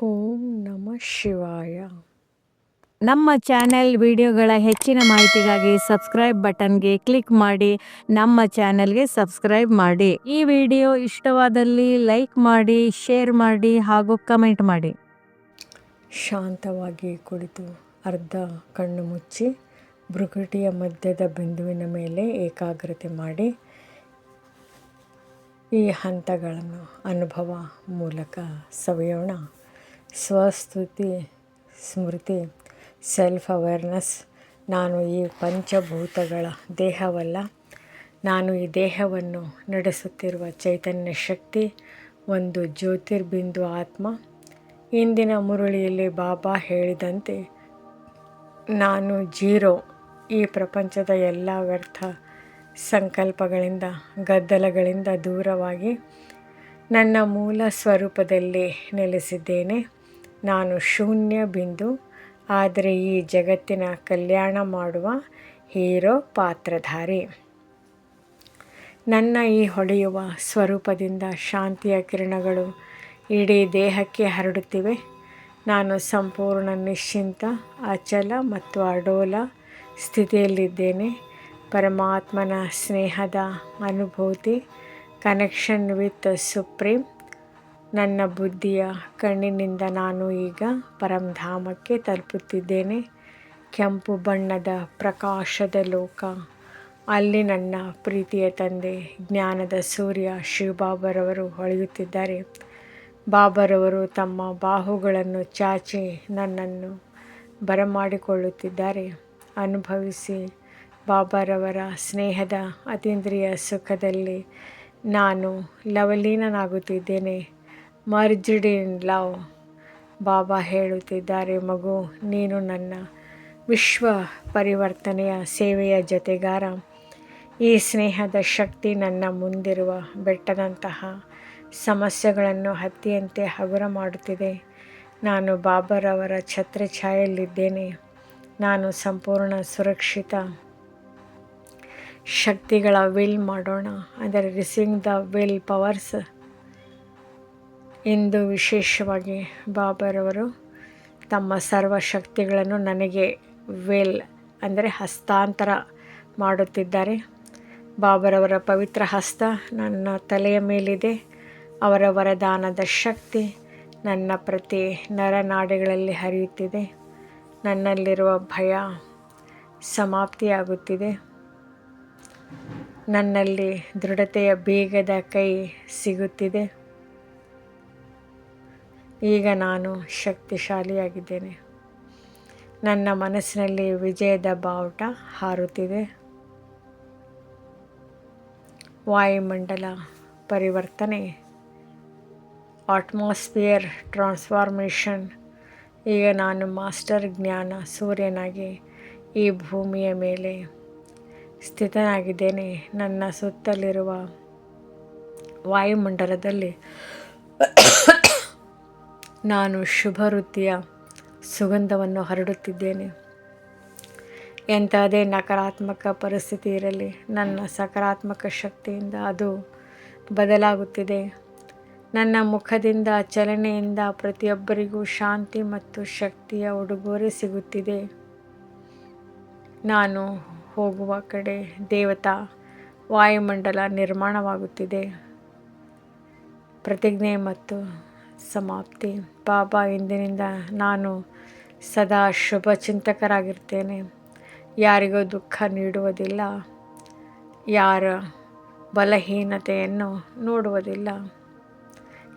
ಓಂ ನಮಃ ಶಿವಾಯ. ನಮ್ಮ ಚಾನೆಲ್ ವಿಡಿಯೋಗಳ ಹೆಚ್ಚಿನ ಮಾಹಿತಿಗಾಗಿ ಸಬ್ಸ್ಕ್ರೈಬ್ ಬಟನ್ಗೆ ಕ್ಲಿಕ್ ಮಾಡಿ ನಮ್ಮ ಚಾನೆಲ್ಗೆ ಸಬ್ಸ್ಕ್ರೈಬ್ ಮಾಡಿ. ಈ ವಿಡಿಯೋ ಇಷ್ಟವಾದಲ್ಲಿ ಲೈಕ್ ಮಾಡಿ, ಶೇರ್ ಮಾಡಿ ಹಾಗೂ ಕಮೆಂಟ್ ಮಾಡಿ. ಶಾಂತವಾಗಿ ಕುಳಿತು ಅರ್ಧ ಕಣ್ಣು ಮುಚ್ಚಿ ಭ್ರುಕುಟಿಯ ಮಧ್ಯದ ಬಿಂದುವಿನ ಮೇಲೆ ಏಕಾಗ್ರತೆ ಮಾಡಿ ಈ ಹಂತಗಳನ್ನು ಅನುಭವ ಮೂಲಕ ಸವಿಯೋಣ. ಸ್ವಸ್ತುತಿ, ಸ್ಮೃತಿ, ಸೆಲ್ಫ್ ಅವೇರ್ನೆಸ್. ನಾನು ಈ ಪಂಚಭೂತಗಳ ದೇಹವಲ್ಲ, ನಾನು ಈ ದೇಹವನ್ನು ನಡೆಸುತ್ತಿರುವ ಚೈತನ್ಯ ಶಕ್ತಿ, ಒಂದು ಜ್ಯೋತಿರ್ಬಿಂದು ಆತ್ಮ. ಇಂದಿನ ಮುರಳಿಯಲ್ಲಿ ಬಾಬಾ ಹೇಳಿದಂತೆ ನಾನು ಜೀರೋ. ಈ ಪ್ರಪಂಚದ ಎಲ್ಲ ವ್ಯರ್ಥ ಸಂಕಲ್ಪಗಳಿಂದ, ಗದ್ದಲಗಳಿಂದ ದೂರವಾಗಿ ನನ್ನ ಮೂಲ ಸ್ವರೂಪದಲ್ಲಿ ನೆಲೆಸಿದ್ದೇನೆ. ನಾನು ಶೂನ್ಯ ಬಿಂದು, ಆದರೆ ಈ ಜಗತ್ತಿನ ಕಲ್ಯಾಣ ಮಾಡುವ ಹೀರೋ ಪಾತ್ರಧಾರಿ. ನನ್ನ ಈ ಹೊಳೆಯುವ ಸ್ವರೂಪದಿಂದ ಶಾಂತಿಯ ಕಿರಣಗಳು ಇಡೀ ದೇಹಕ್ಕೆ ಹರಡುತ್ತಿವೆ. ನಾನು ಸಂಪೂರ್ಣ ನಿಶ್ಚಿಂತ, ಅಚಲ ಮತ್ತು ಅಡೋಲ ಸ್ಥಿತಿಯಲ್ಲಿದ್ದೇನೆ. ಪರಮಾತ್ಮನ ಸ್ನೇಹದ ಅನುಭೂತಿ, ಕನೆಕ್ಷನ್ ವಿತ್ ಸುಪ್ರೀಂ. ನನ್ನ ಬುದ್ಧಿಯ ಕಣ್ಣಿನಿಂದ ನಾನು ಈಗ ಪರಂಧಾಮಕ್ಕೆ ತಲುಪುತ್ತಿದ್ದೇನೆ. ಕೆಂಪು ಬಣ್ಣದ ಪ್ರಕಾಶದ ಲೋಕ. ಅಲ್ಲಿ ನನ್ನ ಪ್ರೀತಿಯ ತಂದೆ, ಜ್ಞಾನದ ಸೂರ್ಯ ಶಿವಬಾಬರವರು ಹೊಳೆಯುತ್ತಿದ್ದಾರೆ. ಬಾಬರವರು ತಮ್ಮ ಬಾಹುಗಳನ್ನು ಚಾಚಿ ನನ್ನನ್ನು ಬರಮಾಡಿಕೊಳ್ಳುತ್ತಿದ್ದಾರೆ. ಅನುಭವಿಸಿ ಬಾಬರವರ ಸ್ನೇಹದ ಅತೀಂದ್ರಿಯ ಸುಖದಲ್ಲಿ ನಾನು ಲವಲೀನನಾಗುತ್ತಿದ್ದೇನೆ. Merged in love. ಬಾಬಾ ಹೇಳುತ್ತಿದ್ದಾರೆ, ಮಗು, ನೀನು ನನ್ನ ವಿಶ್ವ ಪರಿವರ್ತನೆಯ ಸೇವೆಯ ಜೊತೆಗಾರ. ಈ ಸ್ನೇಹದ ಶಕ್ತಿ ನನ್ನ ಮುಂದಿರುವ ಬೆಟ್ಟದಂತಹ ಸಮಸ್ಯೆಗಳನ್ನು ಹತ್ತಿಯಂತೆ ಹಗುರ ಮಾಡುತ್ತಿದೆ. ನಾನು ಬಾಬರವರ ಛತ್ರಛಾಯೆಯಲ್ಲಿದ್ದೇನೆ. ನಾನು ಸಂಪೂರ್ಣ ಸುರಕ್ಷಿತ. ಶಕ್ತಿಗಳ ವಿಲ್ ಮಾಡೋಣ, ಅಂದರೆ ರಿಸೀವಿಂಗ್ ದ ವಿಲ್ ಪವರ್ಸ್. ಇಂದು ವಿಶೇಷವಾಗಿ ಬಾಬರವರು ತಮ್ಮ ಸರ್ವ ಶಕ್ತಿಗಳನ್ನು ನನಗೆ ವಿಲ್ ಅಂದರೆ ಹಸ್ತಾಂತರ ಮಾಡುತ್ತಿದ್ದಾರೆ. ಬಾಬರವರ ಪವಿತ್ರ ಹಸ್ತ ನನ್ನ ತಲೆಯ ಮೇಲಿದೆ. ಅವರ ವರದಾನದ ಶಕ್ತಿ ನನ್ನ ಪ್ರತಿ ನರನಾಡಿಗಳಲ್ಲಿ ಹರಿಯುತ್ತಿದೆ. ನನ್ನಲ್ಲಿರುವ ಭಯ ಸಮಾಪ್ತಿಯಾಗುತ್ತಿದೆ. ನನ್ನಲ್ಲಿ ದೃಢತೆಯ ಬೀಗದ ಕೈ ಸಿಗುತ್ತಿದೆ. ಈಗ ನಾನು ಶಕ್ತಿಶಾಲಿಯಾಗಿದ್ದೇನೆ. ನನ್ನ ಮನಸ್ಸಿನಲ್ಲಿ ವಿಜಯದ ಬಾವುಟ ಹಾರುತ್ತಿದೆ. ವಾಯುಮಂಡಲ ಪರಿವರ್ತನೆ, ಅಟ್ಮಾಸ್ಫಿಯರ್ ಟ್ರಾನ್ಸ್ಫಾರ್ಮೇಷನ್. ಈಗ ನಾನು ಮಾಸ್ಟರ್ ಜ್ಞಾನ ಸೂರ್ಯನಾಗಿ ಈ ಭೂಮಿಯ ಮೇಲೆ ಸ್ಥಿತನಾಗಿದ್ದೇನೆ. ನನ್ನ ಸುತ್ತಲಿರುವ ವಾಯುಮಂಡಲದಲ್ಲಿ ನಾನು ಶುಭ ವೃತ್ತಿಯ ಸುಗಂಧವನ್ನು ಹರಡುತ್ತಿದ್ದೇನೆ. ಎಂಥದೇ ನಕಾರಾತ್ಮಕ ಪರಿಸ್ಥಿತಿ ಇರಲಿ, ನನ್ನ ಸಕಾರಾತ್ಮಕ ಶಕ್ತಿಯಿಂದ ಅದು ಬದಲಾಗುತ್ತಿದೆ. ನನ್ನ ಮುಖದಿಂದ, ಚಲನೆಯಿಂದ ಪ್ರತಿಯೊಬ್ಬರಿಗೂ ಶಾಂತಿ ಮತ್ತು ಶಕ್ತಿಯ ಉಡುಗೊರೆ ಸಿಗುತ್ತಿದೆ. ನಾನು ಹೋಗುವ ಕಡೆ ದೇವತಾ ವಾಯುಮಂಡಲ ನಿರ್ಮಾಣವಾಗುತ್ತಿದೆ. ಪ್ರತಿಜ್ಞೆ ಮತ್ತು ಸಮಾಪ್ತಿ. ಬಾಬಾ, ಇಂದಿನಿಂದ ನಾನು ಸದಾ ಶುಭ ಚಿಂತಕರಾಗಿರ್ತೇನೆ. ಯಾರಿಗೂ ದುಃಖ ನೀಡುವುದಿಲ್ಲ, ಯಾರ ಬಲಹೀನತೆಯನ್ನು ನೋಡುವುದಿಲ್ಲ.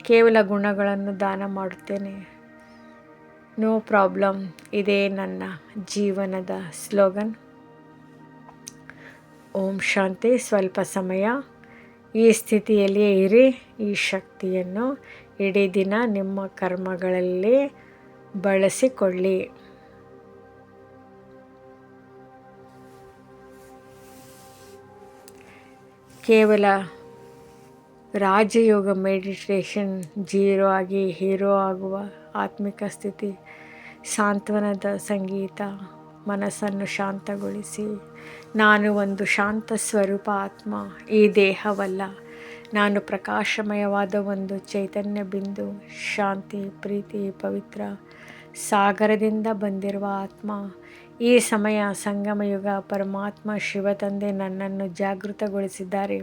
ಕೇವಲ ಗುಣಗಳನ್ನು ದಾನ ಮಾಡುತ್ತೇನೆ. No problem. ಇದೇ ನನ್ನ ಜೀವನದ ಸ್ಲೋಗನ್. ಓಂ ಶಾಂತಿ. ಸ್ವಲ್ಪ ಸಮಯ ಈ ಸ್ಥಿತಿಯಲ್ಲಿಯೇ ಇರಿ. ಈ ಶಕ್ತಿಯನ್ನು ಇಡೀ ದಿನ ನಿಮ್ಮ ಕರ್ಮಗಳಲ್ಲಿ ಬಳಸಿಕೊಳ್ಳಿ. ಕೇವಲ ರಾಜಯೋಗ ಮೆಡಿಟೇಷನ್, ಜೀರೋ ಆಗಿ ಹೀರೋ ಆಗುವ ಆತ್ಮಿಕ ಸ್ಥಿತಿ, ಸಾಂತ್ವನದ ಸಂಗೀತ. ಮನಸ್ಸನ್ನು ಶಾಂತಗೊಳಿಸಿ. ನಾನು ಒಂದು ಶಾಂತ ಸ್ವರೂಪ ಆತ್ಮ. ಈ ದೇಹವಲ್ಲ, ನಾನು ಪ್ರಕಾಶಮಯವಾದ ಒಂದು ಚೈತನ್ಯ ಬಿಂದು, ಶಾಂತಿ, ಪ್ರೀತಿ, ಪವಿತ್ರ ಸಾಗರದಿಂದ ಬಂದಿರುವ ಆತ್ಮ. ಈ ಸಮಯ ಸಂಗಮಯುಗ. ಪರಮಾತ್ಮ ಶಿವ ತಂದೆ ನನ್ನನ್ನು ಜಾಗೃತಗೊಳಿಸಿದ್ದಾರೆ.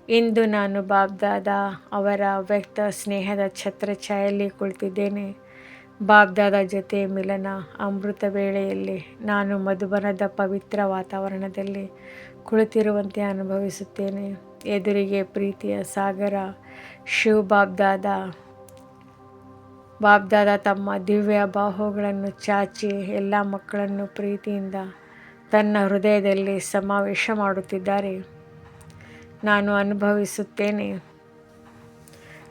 ಇಂದು ನಾನು ಬಾಬ್ದಾದಾ ಅವರ ವ್ಯಕ್ತ ಸ್ನೇಹದ ಛತ್ರಛಾಯೆಯಲ್ಲಿ ಕುಳಿತಿದ್ದೇನೆ. ಬಾಬ್ದಾದಾ ಜೊತೆ ಮಿಲನ. ಅಮೃತ ವೇಳೆಯಲ್ಲಿ ನಾನು ಮಧುಬನದ ಪವಿತ್ರ ವಾತಾವರಣದಲ್ಲಿ ಕುಳಿತಿರುವಂತೆ ಅನುಭವಿಸುತ್ತೇನೆ. ಎದುರಿಗೆ ಪ್ರೀತಿಯ ಸಾಗರ ಶಿವ್ ಬಾಬ್ದಾದಾ. ಬಾಬ್ದಾದಾ ತಮ್ಮ ದಿವ್ಯ ಬಾಹುಗಳನ್ನು ಚಾಚಿ ಎಲ್ಲ ಮಕ್ಕಳನ್ನು ಪ್ರೀತಿಯಿಂದ ತನ್ನ ಹೃದಯದಲ್ಲಿ ಸಮಾವೇಶ ಮಾಡುತ್ತಿದ್ದಾರೆ. ನಾನು ಅನುಭವಿಸುತ್ತೇನೆ.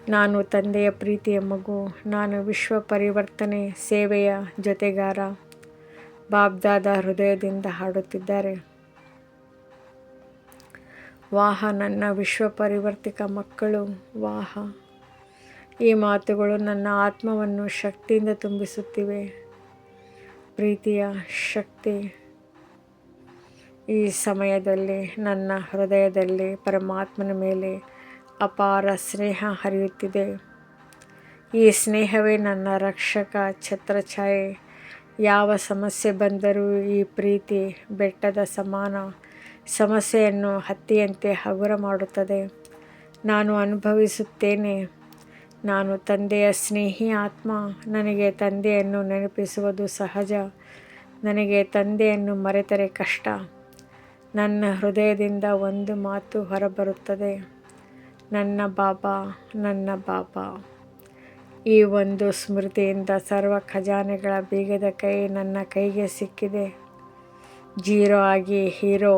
ನಾನು ತಂದೆಯ ಪ್ರೀತಿಯ ಮಗು. ನಾನು ವಿಶ್ವ ಪರಿವರ್ತನೆ ಸೇವೆಯ ಜೊತೆಗಾರ. ಬಾಬ್ದಾದಾ ಹೃದಯದಿಂದ ಹಾಡುತ್ತಿದ್ದಾರೆ. ವಾಹ ನನ್ನ ವಿಶ್ವ ಪರಿವರ್ತಿಕ ಮಕ್ಕಳು, ವಾಹ. ಈ ಮಾತುಗಳು ನನ್ನ ಆತ್ಮವನ್ನು ಶಕ್ತಿಯಿಂದ ತುಂಬಿಸುತ್ತಿವೆ. ಪ್ರೀತಿಯ ಶಕ್ತಿ. ಈ ಸಮಯದಲ್ಲಿ ನನ್ನ ಹೃದಯದಲ್ಲಿ ಪರಮಾತ್ಮನ ಮೇಲೆ ಅಪಾರ ಸ್ನೇಹ ಹರಿಯುತ್ತಿದೆ. ಈ ಸ್ನೇಹವೇ ನನ್ನ ರಕ್ಷಕ ಛತ್ರಛಾಯೆ. ಯಾವ ಸಮಸ್ಯೆ ಬಂದರೂ ಈ ಪ್ರೀತಿ ಬೆಟ್ಟದ ಸಮಾನ ಸಮಸ್ಯೆಯನ್ನು ಹತ್ತಿಯಂತೆ ಹಗುರ ಮಾಡುತ್ತದೆ. ನಾನು ಅನುಭವಿಸುತ್ತೇನೆ. ನಾನು ತಂದೆಯ ಸ್ನೇಹಿ ಆತ್ಮ. ನನಗೆ ತಂದೆಯನ್ನು ನೆನಪಿಸುವುದು ಸಹಜ. ನನಗೆ ತಂದೆಯನ್ನು ಮರೆತರೆ ಕಷ್ಟ. ನನ್ನ ಹೃದಯದಿಂದ ಒಂದು ಮಾತು ಹೊರಬರುತ್ತದೆ, ನನ್ನ ಬಾಬಾ, ನನ್ನ ಬಾಬಾ. ಈ ಒಂದು ಸ್ಮೃತಿಯಿಂದ ಸರ್ವ ಖಜಾನೆಗಳ ಬೀಗದ ಕೈ ನನ್ನ ಕೈಗೆ ಸಿಕ್ಕಿದೆ. ಜೀರೋ ಆಗಿ ಹೀರೋ.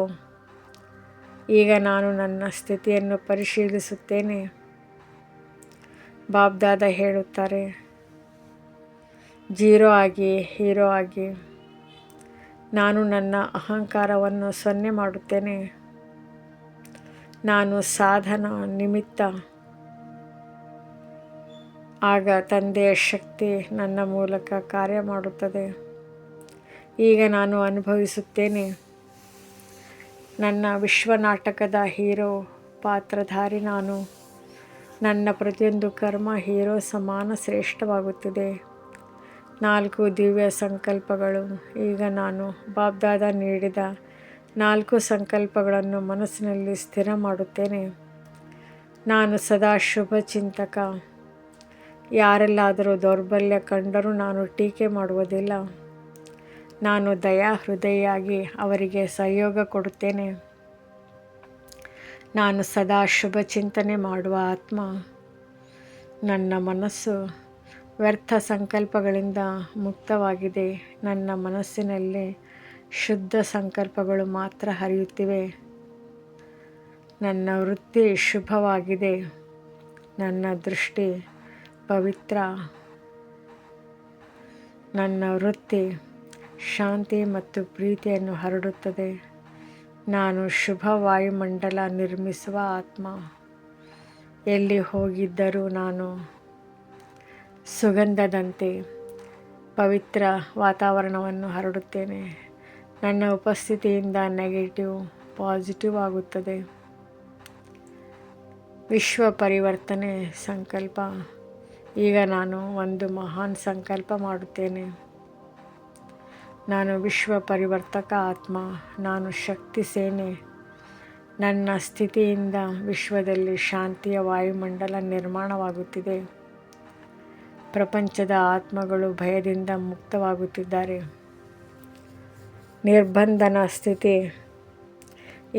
ಈಗ ನಾನು ನನ್ನ ಸ್ಥಿತಿಯನ್ನು ಪರಿಶೀಲಿಸುತ್ತೇನೆ. ಬಾಬ್ದಾದಾ ಹೇಳುತ್ತಾರೆ, ಜೀರೋ ಆಗಿ ಹೀರೋ ಆಗಿ. ನಾನು ನನ್ನ ಅಹಂಕಾರವನ್ನು 0 ಮಾಡುತ್ತೇನೆ. ನಾನು ಸಾಧನ ನಿಮಿತ್ತ. ಆಗ ತಂದೆಯ ಶಕ್ತಿ ನನ್ನ ಮೂಲಕ ಕಾರ್ಯ ಮಾಡುತ್ತದೆ. ಈಗ ನಾನು ಅನುಭವಿಸುತ್ತೇನೆ. ನನ್ನ ವಿಶ್ವನಾಟಕದ ಹೀರೋ ಪಾತ್ರಧಾರಿ ನಾನು. ನನ್ನ ಪ್ರತಿಯೊಂದು ಕರ್ಮ ಹೀರೋ ಸಮಾನ ಶ್ರೇಷ್ಠವಾಗುತ್ತಿದೆ. 4 ದಿವ್ಯ ಸಂಕಲ್ಪಗಳು. ಈಗ ನಾನು ಬಾಬ್ದಾದಾ ನೀಡಿದ 4 ಸಂಕಲ್ಪಗಳನ್ನು ಮನಸ್ಸಿನಲ್ಲಿ ಸ್ಥಿರ ಮಾಡುತ್ತೇನೆ. ನಾನು ಸದಾ ಶುಭ ಚಿಂತಕ. ಯಾರೆಲ್ಲಾದರೂ ದೌರ್ಬಲ್ಯ ಕಂಡರೂ ನಾನು ಟೀಕೆ ಮಾಡುವುದಿಲ್ಲ. ನಾನು ದಯಾ ಹೃದಯಿಯಾಗಿ ಅವರಿಗೆ ಸಹಯೋಗ ಕೊಡುತ್ತೇನೆ. ನಾನು ಸದಾ ಶುಭ ಚಿಂತನೆ ಮಾಡುವ ಆತ್ಮ. ನನ್ನ ಮನಸ್ಸು ವ್ಯರ್ಥ ಸಂಕಲ್ಪಗಳಿಂದ ಮುಕ್ತವಾಗಿದೆ. ನನ್ನ ಮನಸ್ಸಿನಲ್ಲಿ ಶುದ್ಧ ಸಂಕಲ್ಪಗಳು ಮಾತ್ರ ಹರಿಯುತ್ತಿವೆ. ನನ್ನ ವೃತ್ತಿ ಶುಭವಾಗಿದೆ. ನನ್ನ ದೃಷ್ಟಿ ಪವಿತ್ರ. ನನ್ನ ವೃತ್ತಿ ಶಾಂತಿ ಮತ್ತು ಪ್ರೀತಿಯನ್ನು ಹರಡುತ್ತದೆ. ನಾನು ಶುಭ ವಾಯುಮಂಡಲ ನಿರ್ಮಿಸುವ ಆತ್ಮ. ಎಲ್ಲಿ ಹೋಗಿದ್ದರೂ ನಾನು ಸುಗಂಧದಂತೆ ಪವಿತ್ರ ವಾತಾವರಣವನ್ನು ಹರಡುತ್ತೇನೆ. ನನ್ನ ಉಪಸ್ಥಿತಿಯಿಂದ ನೆಗೆಟಿವ್ ಪಾಸಿಟಿವ್ ಆಗುತ್ತದೆ. ವಿಶ್ವ ಪರಿವರ್ತನೆ ಸಂಕಲ್ಪ. ಈಗ ನಾನು ಒಂದು ಮಹಾನ್ ಸಂಕಲ್ಪ ಮಾಡುತ್ತೇನೆ. ನಾನು ವಿಶ್ವ ಪರಿವರ್ತಕ ಆತ್ಮ. ನಾನು ಶಕ್ತಿ ಸೇನೆ. ನನ್ನ ಸ್ಥಿತಿಯಿಂದ ವಿಶ್ವದಲ್ಲಿ ಶಾಂತಿಯ ವಾಯುಮಂಡಲ ನಿರ್ಮಾಣವಾಗುತ್ತಿದೆ. ಪ್ರಪಂಚದ ಆತ್ಮಗಳು ಭಯದಿಂದ ಮುಕ್ತವಾಗುತ್ತಿದ್ದಾರೆ. ನಿರ್ಬಂಧನ ಸ್ಥಿತಿ.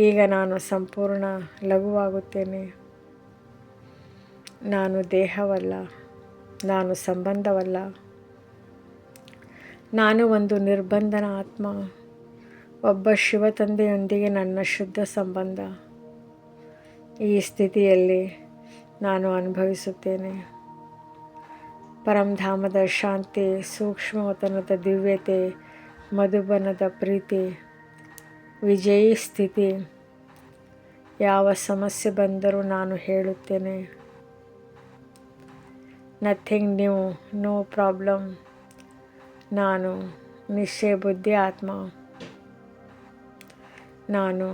ಈಗ ನಾನು ಸಂಪೂರ್ಣ ಲಘುವಾಗುತ್ತೇನೆ. ನಾನು ದೇಹವಲ್ಲ. ನಾನು ಸಂಬಂಧವಲ್ಲ. ನಾನು ಒಂದು ನಿರ್ಬಂಧನ ಆತ್ಮ. ಒಬ್ಬ ಶಿವ ತಂದೆಯೊಂದಿಗೆ ನನ್ನ ಶುದ್ಧ ಸಂಬಂಧ. ಈ ಸ್ಥಿತಿಯಲ್ಲಿ ನಾನು ಅನುಭವಿಸುತ್ತೇನೆ. ಪರಂಧಾಮದ ಶಾಂತಿ, ಸೂಕ್ಷ್ಮವತನದ ದಿವ್ಯತೆ, ಮಧುಬನದ ಪ್ರೀತಿ, ವಿಜಯೀ ಸ್ಥಿತಿ. ಯಾವ ಸಮಸ್ಯೆ ಬಂದರೂ ನಾನು ಹೇಳುತ್ತೇನೆ, ನಥಿಂಗ್ ನ್ಯೂ, ನೋ ಪ್ರಾಬ್ಲಮ್. ನಾನು ನಿಶ್ಚಯ ಬುದ್ಧಿ ಆತ್ಮ. ನಾನು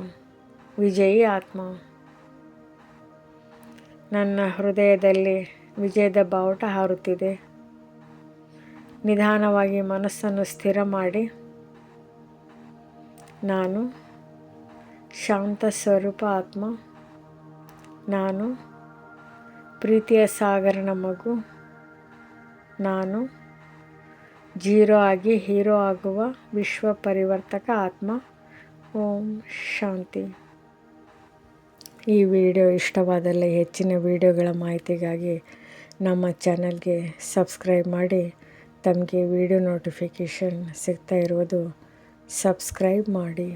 ವಿಜಯೀ ಆತ್ಮ. ನನ್ನ ಹೃದಯದಲ್ಲಿ ವಿಜಯದ ಬಾವುಟ ಹಾರುತ್ತಿದೆ. ನಿಧಾನವಾಗಿ ಮನಸ್ಸನ್ನು ಸ್ಥಿರ ಮಾಡಿ, ನಾನು ಶಾಂತ ಸ್ವರೂಪ ಆತ್ಮ, ನಾನು ಪ್ರೀತಿಯ ಸಾಗರನ ಮಗು, ನಾನು ಜೀರೋ ಆಗಿ ಹೀರೋ ಆಗುವ ವಿಶ್ವ ಪರಿವರ್ತಕ ಆತ್ಮ. ಓಂ ಶಾಂತಿ. ಈ ವಿಡಿಯೋ ಇಷ್ಟವಾದಲ್ಲಿ ಹೆಚ್ಚಿನ ವಿಡಿಯೋಗಳ ಮಾಹಿತಿಗಾಗಿ ನಮ್ಮ ಚಾನಲ್ಗೆ ಸಬ್ಸ್ಕ್ರೈಬ್ ಮಾಡಿ. ತಮಗೆ ವಿಡಿಯೋ ನೋಟಿಫಿಕೇಷನ್ ಸಿಗ್ತಾ ಇರುವುದು ಸಬ್ಸ್ಕ್ರೈಬ್ ಮಾಡಿ.